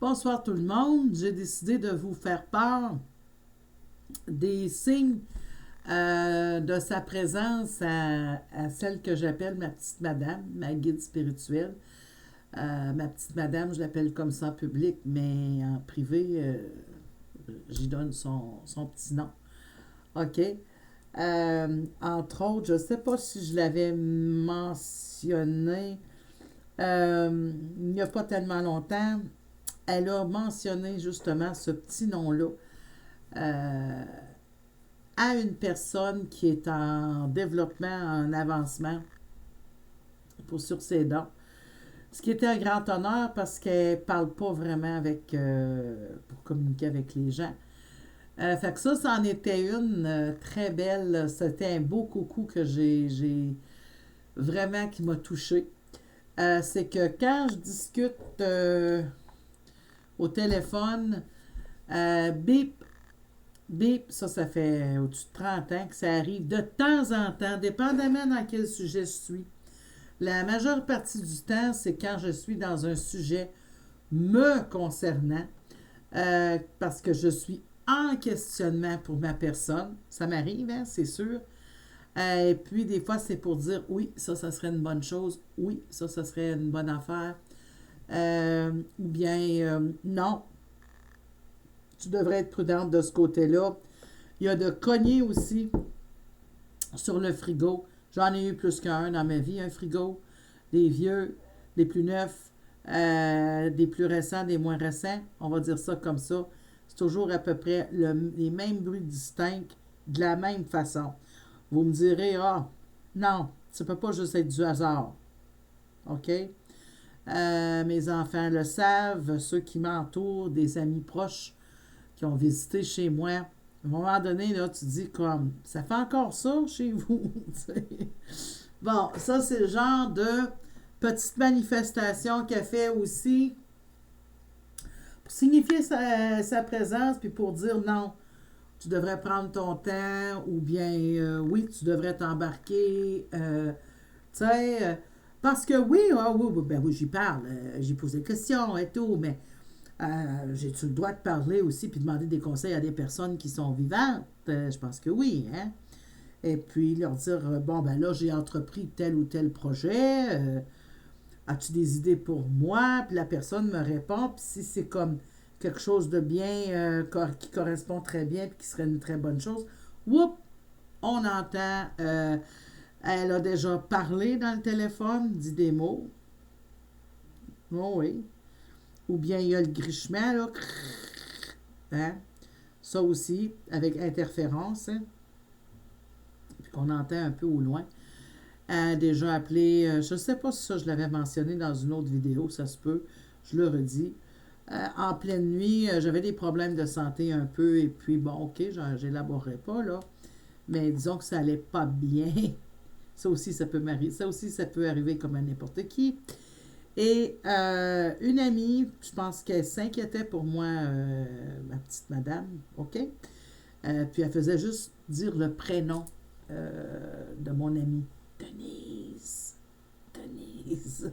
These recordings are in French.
Bonsoir tout le monde. J'ai décidé de vous faire part des signes de sa présence à celle que j'appelle ma petite madame, ma guide spirituelle. Ma petite madame, je l'appelle comme ça en public, mais en privé, j'y donne son petit nom. OK? Entre autres, je ne sais pas si je l'avais mentionné il n'y a pas tellement longtemps. Elle a mentionné justement ce petit nom-là euh, à une personne qui est en développement, en avancement sur ses dons. Ce qui était un grand honneur parce qu'elle ne parle pas vraiment pour communiquer avec les gens. Fait que ça en était une très belle. C'était un beau coucou que j'ai vraiment qui m'a touchée. C'est que quand je discute au téléphone, bip, bip, ça fait au-dessus de 30 ans que ça arrive de temps en temps, dépendamment dans quel sujet je suis. La majeure partie du temps, c'est quand je suis dans un sujet me concernant, parce que je suis en questionnement pour ma personne. Ça m'arrive, hein, c'est sûr. Et puis, des fois, c'est pour dire oui, ça serait une bonne chose. Oui, ça serait une bonne affaire. Ou bien, non, tu devrais être prudente de ce côté-là. Il y a de cogner aussi sur le frigo. J'en ai eu plus qu'un dans ma vie, un frigo. Des vieux, des plus neufs, des plus récents, des moins récents. On va dire ça comme ça. C'est toujours à peu près les mêmes bruits distincts de la même façon. Vous me direz, ah, non, ça ne peut pas juste être du hasard. OK? Mes enfants le savent, ceux qui m'entourent, des amis proches qui ont visité chez moi. À un moment donné, là, tu dis comme, ça fait encore ça chez vous? Bon, ça, c'est le genre de petite manifestation qu'elle fait aussi pour signifier sa présence, puis pour dire non, tu devrais prendre ton temps, ou bien oui, tu devrais t'embarquer, tu sais, parce que oui, oui, j'y parle, j'ai posé des questions et tout, mais j'ai-tu le droit de parler aussi puis demander des conseils à des personnes qui sont vivantes? Je pense que oui, hein? Et puis leur dire, bon, ben là, j'ai entrepris tel ou tel projet, as-tu des idées pour moi? Puis la personne me répond, puis si c'est comme quelque chose de bien, qui correspond très bien, puis qui serait une très bonne chose, whoop, on entend, elle a déjà parlé dans le téléphone, dit des mots. Oh oui. Ou bien il y a le grichement, là. Hein? Ça aussi, avec interférence, hein? Puis qu'on entend un peu au loin. Déjà appelé, je ne sais pas si ça je l'avais mentionné dans une autre vidéo, ça se peut, je le redis. En pleine nuit, j'avais des problèmes de santé un peu, et puis bon, ok, j'élaborerai pas, là, mais disons que ça allait pas bien. Ça aussi, ça peut m'arriver. Ça aussi, ça peut arriver comme à n'importe qui. Et une amie, je pense qu'elle s'inquiétait pour moi, ma petite madame, ok? Puis elle faisait juste dire le prénom de mon amie. Denise. Denise.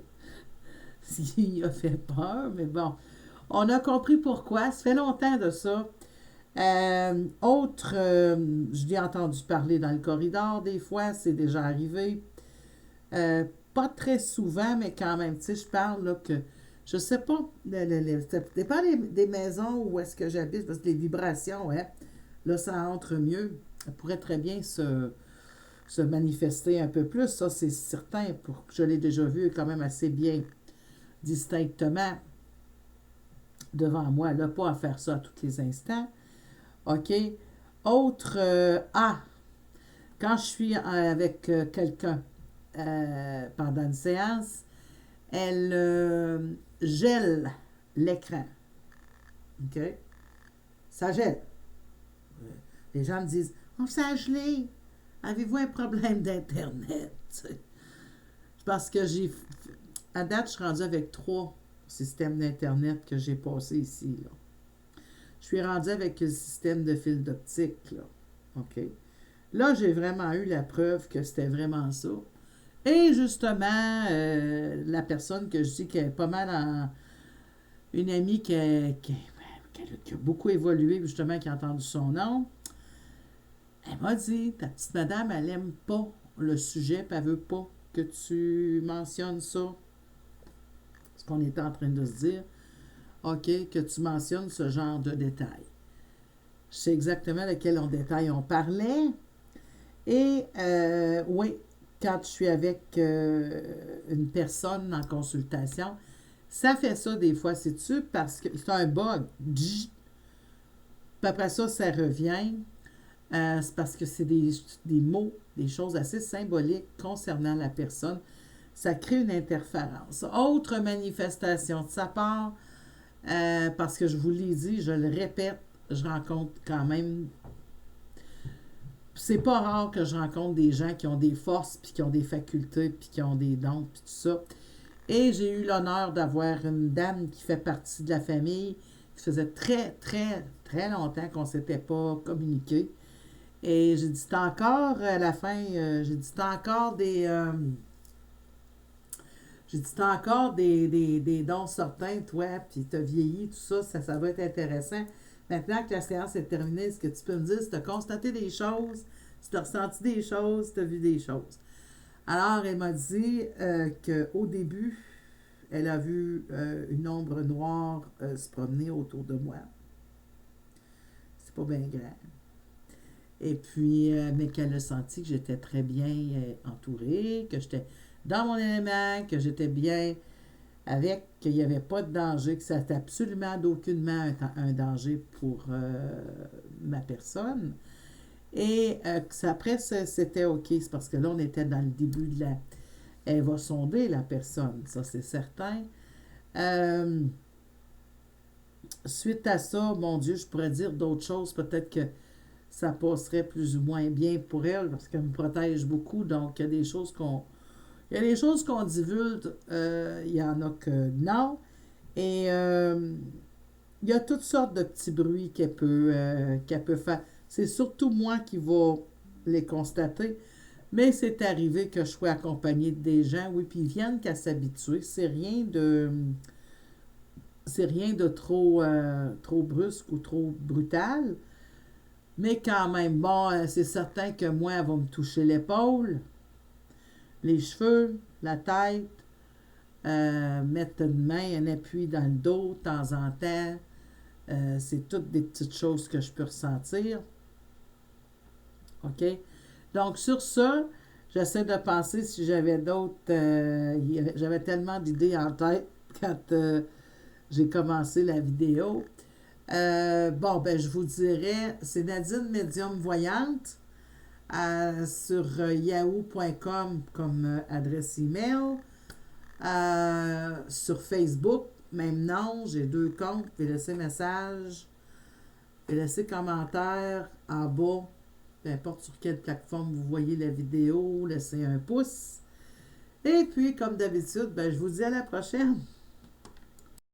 Ce qui a fait peur, mais bon. On a compris pourquoi. Ça fait longtemps de ça. Je l'ai entendu parler dans le corridor des fois, c'est déjà arrivé. Pas très souvent, mais quand même, tu sais, je parle là, que, je sais pas, ça dépend des maisons où est-ce que j'habite, parce que les vibrations, hein, là, ça entre mieux. Ça pourrait très bien se manifester un peu plus, ça c'est certain, pour que je l'ai déjà vu quand même assez bien distinctement devant moi, là, pas à faire ça à tous les instants. OK? Quand je suis avec quelqu'un pendant une séance, elle gèle l'écran. OK? Ça gèle. Les gens me disent, oh, ça a gelé. Avez-vous un problème d'Internet? Parce que à date, je suis rendue avec 3 systèmes d'Internet que j'ai passés ici. Là. Je suis rendue avec le système de fil d'optique. Là. OK? Là, j'ai vraiment eu la preuve que c'était vraiment ça. Et justement, la personne que je dis qui est pas mal une amie qui a beaucoup évolué, justement, qui a entendu son nom. Elle m'a dit, ta petite madame, elle aime pas le sujet, puis elle veut pas que tu mentionnes ça. Ce qu'on était en train de se dire. OK, que tu mentionnes ce genre de détails. Je sais exactement de quel détail on parlait. Et oui, quand je suis avec une personne en consultation, ça fait ça des fois, sais-tu, parce que c'est un bug. Puis après ça, ça revient. C'est parce que c'est des mots, des choses assez symboliques concernant la personne. Ça crée une interférence. Autre manifestation de sa part, parce que je vous l'ai dit, je le répète, je rencontre quand même. C'est pas rare que je rencontre des gens qui ont des forces, puis qui ont des facultés, puis qui ont des dons, puis tout ça. Et j'ai eu l'honneur d'avoir une dame qui fait partie de la famille, qui faisait très, très, très longtemps qu'on ne s'était pas communiqué. Et j'ai dit, t'as encore, à la fin, j'ai dit, t'as encore des dons certains, toi, puis t'as vieilli, tout ça, ça va être intéressant. Maintenant que la séance est terminée, ce que tu peux me dire, si t'as constaté des choses, si t'as ressenti des choses, si t'as vu des choses. Alors, elle m'a dit qu'au début, elle a vu une ombre noire se promener autour de moi. C'est pas bien grand. Et puis, mais qu'elle a senti que j'étais très bien entourée, que j'étais dans mon élément, que j'étais bien avec, qu'il n'y avait pas de danger, que ça n'était absolument d'aucunement un danger pour ma personne. Et après, c'était OK. C'est parce que là, on était dans le début de la... Elle va sonder la personne, ça c'est certain. Suite à ça, mon Dieu, je pourrais dire d'autres choses. Peut-être que ça passerait plus ou moins bien pour elle parce qu'elle me protège beaucoup. Donc, il y a des choses qu'on divulgue, il y en a que non. Et il y a toutes sortes de petits bruits qu'elle peut faire. C'est surtout moi qui va les constater. Mais c'est arrivé que je sois accompagnée des gens, oui, puis ils viennent qu'à s'habituer. C'est rien de trop brusque ou trop brutal. Mais quand même, bon, c'est certain que moi, elle va me toucher l'épaule, les cheveux, la tête, mettre une main, un appui dans le dos de temps en temps. C'est toutes des petites choses que je peux ressentir. OK? Donc, sur ça, j'essaie de penser si j'avais d'autres... j'avais tellement d'idées en tête quand j'ai commencé la vidéo. Bon, ben, je vous dirais, c'est Nadine Médium Voyante sur yahoo.com comme adresse email. Sur Facebook, même nom, j'ai 2 comptes. Vous pouvez laisser message, vous pouvez laisser commentaire en bas. Peu importe sur quelle plateforme vous voyez la vidéo, laissez un pouce. Et puis, comme d'habitude, ben, je vous dis à la prochaine.